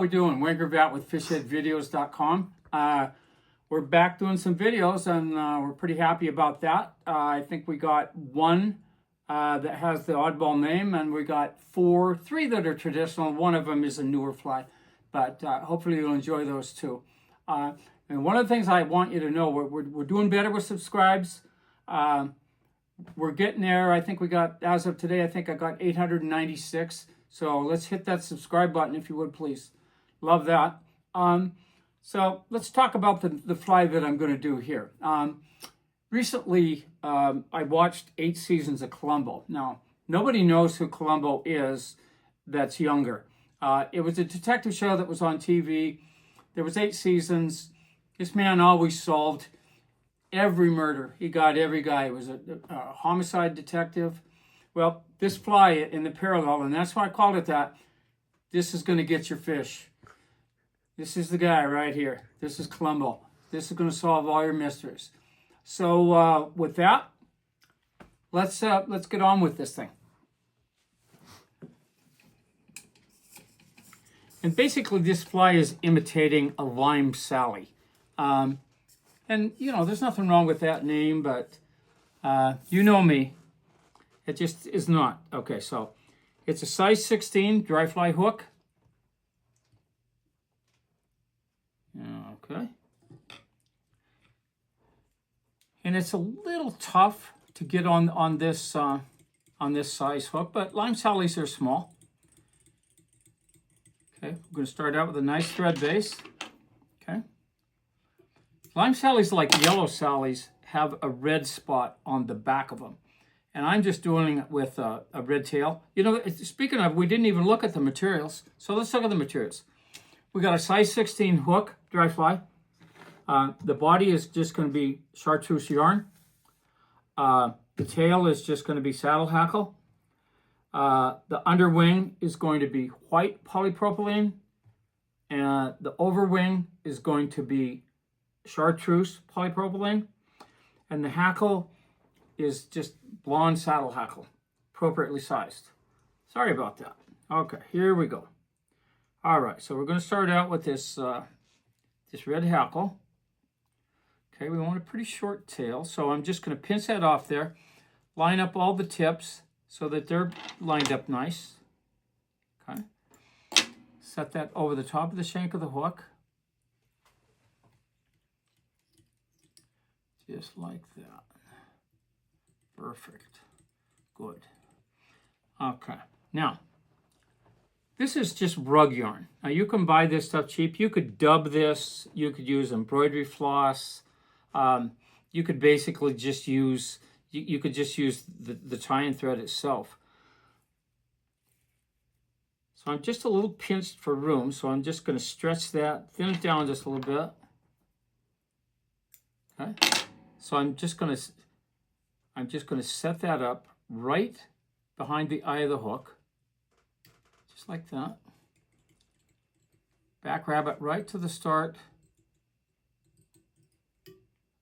we doing? Wingervat with fishheadvideos.com. We're back doing some videos, and we're pretty happy about that. I think we got one that has the oddball name, and we got three that are traditional. One of them is a newer fly, but hopefully you'll enjoy those too. And one of the things I want you to know, we're doing better with subscribes. We're getting there. I think we got, as of today, I think I got 896. So let's hit that subscribe button if you would, please. Love that. So let's talk about the fly that I'm going to do here. Recently, I watched 8 seasons of Columbo. Now, nobody knows who Columbo is that's younger. It was a detective show that was on TV. There was 8 seasons. This man always solved every murder. He got every guy. He was a homicide detective. Well, this fly in the parallel, and that's why I called it that, this is going to get your fish. This is the guy right here. This is Columbo. This is going to solve all your mysteries. So with that, let's get on with this thing. And basically, this fly is imitating a lime Sally. And, you know, there's nothing wrong with that name, but you know me. It just is not. Okay, so it's a size 16 dry fly hook. Okay. And it's a little tough to get on this size hook, but lime Sallies are small. Okay, we're going to start out with a nice thread base. Okay. Lime Sallies, like yellow Sallies, have a red spot on the back of them. And I'm just doing it with a red tail. You know, speaking of, we didn't even look at the materials. So let's look at the materials. We got a size 16 hook, dry fly. The body is just going to be chartreuse yarn. The tail is just going to be saddle hackle. The underwing is going to be white polypropylene. And the overwing is going to be chartreuse polypropylene. And the hackle is just blonde saddle hackle, appropriately sized. Sorry about that. Okay, here we go. All right, so we're going to start out with this red hackle. Okay, we want a pretty short tail, so I'm just going to pinch that off there, line up all the tips so that they're lined up nice. Okay, set that over the top of the shank of the hook. Just like that. Perfect. Good. Okay. Now, this is just rug yarn. Now, you can buy this stuff cheap. You could dub this. You could use embroidery floss. You could basically just use, you could just use the tie-in thread itself. So I'm just a little pinched for room. So I'm just going to stretch that, thin it down just a little bit. Okay. So I'm just going to set that up right behind the eye of the hook, just like that. Back rabbit right to the start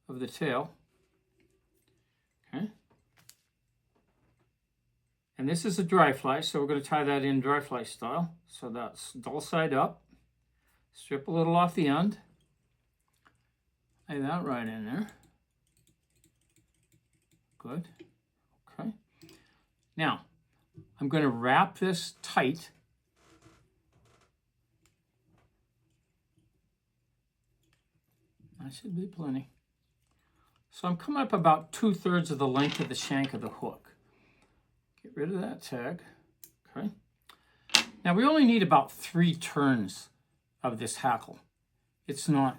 of the tail. Okay. And this is a dry fly, so we're going to tie that in dry fly style. So that's dull side up. Strip a little off the end. Lay that right in there. Good. Okay. Now, I'm going to wrap this tight. That should be plenty. So I'm coming up about 2/3 of the length of the shank of the hook. Get rid of that tag. Okay. Now we only need about 3 turns of this hackle. It's not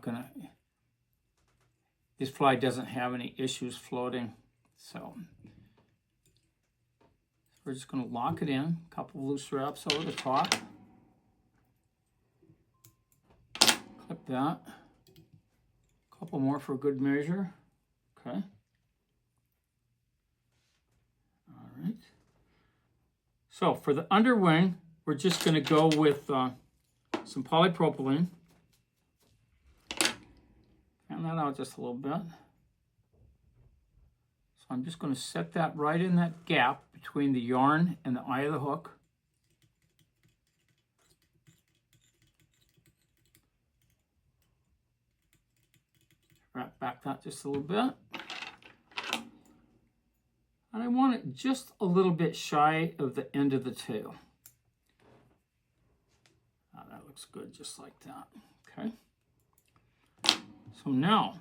gonna, this fly doesn't have any issues floating. So we're just gonna lock it in, a couple of loose wraps over the top. Clip that. A couple more for good measure. Okay. All right. So for the underwing, we're just going to go with some polypropylene. Fan that out just a little bit. So I'm just going to set that right in that gap between the yarn and the eye of the hook. back that just a little bit. And I want it just a little bit shy of the end of the tail. Now that looks good, just like that. Okay. So now,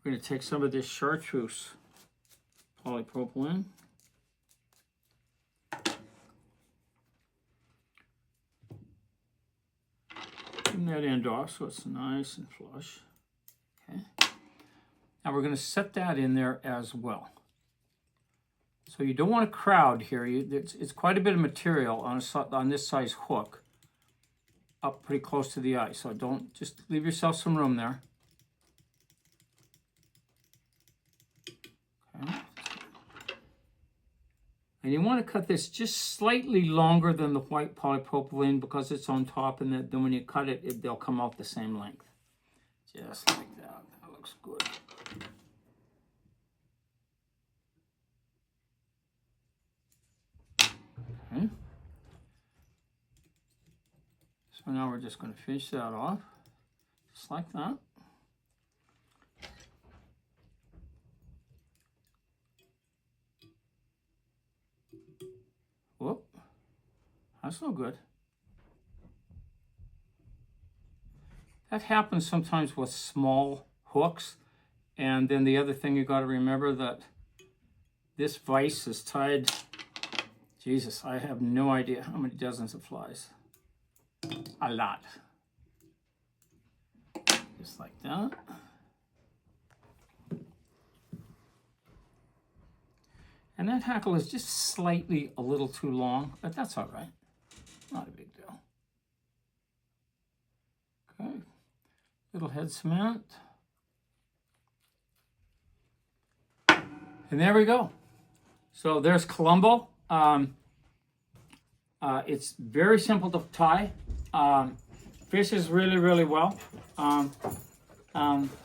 we're going to take some of this chartreuse polypropylene. Trim that end off so it's nice and flush. Okay. Now we're going to set that in there as well. So you don't want to crowd here. It's quite a bit of material on this size hook up pretty close to the eye. So don't, just leave yourself some room there. Okay. And you want to cut this just slightly longer than the white polypropylene because it's on top, and then when you cut it, they'll come out the same length. Just like that. That looks good. Okay. So now we're just going to finish that off, just like that. Whoop, that's no good. That happens sometimes with small hooks. And then the other thing you got to remember that this vise is tied, Jesus, I have no idea how many dozens of flies. A lot. Just like that. And that hackle is just slightly a little too long, but that's all right. Not a big deal. Okay. Little head cement. And there we go. So there's Columbo. It's very simple to tie. Fishes really, really well.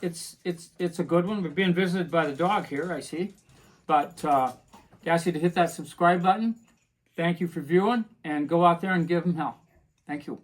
It's a good one. We're being visited by the dog here, I see. But ask you to hit that subscribe button. Thank you for viewing, and go out there and give them hell. Thank you.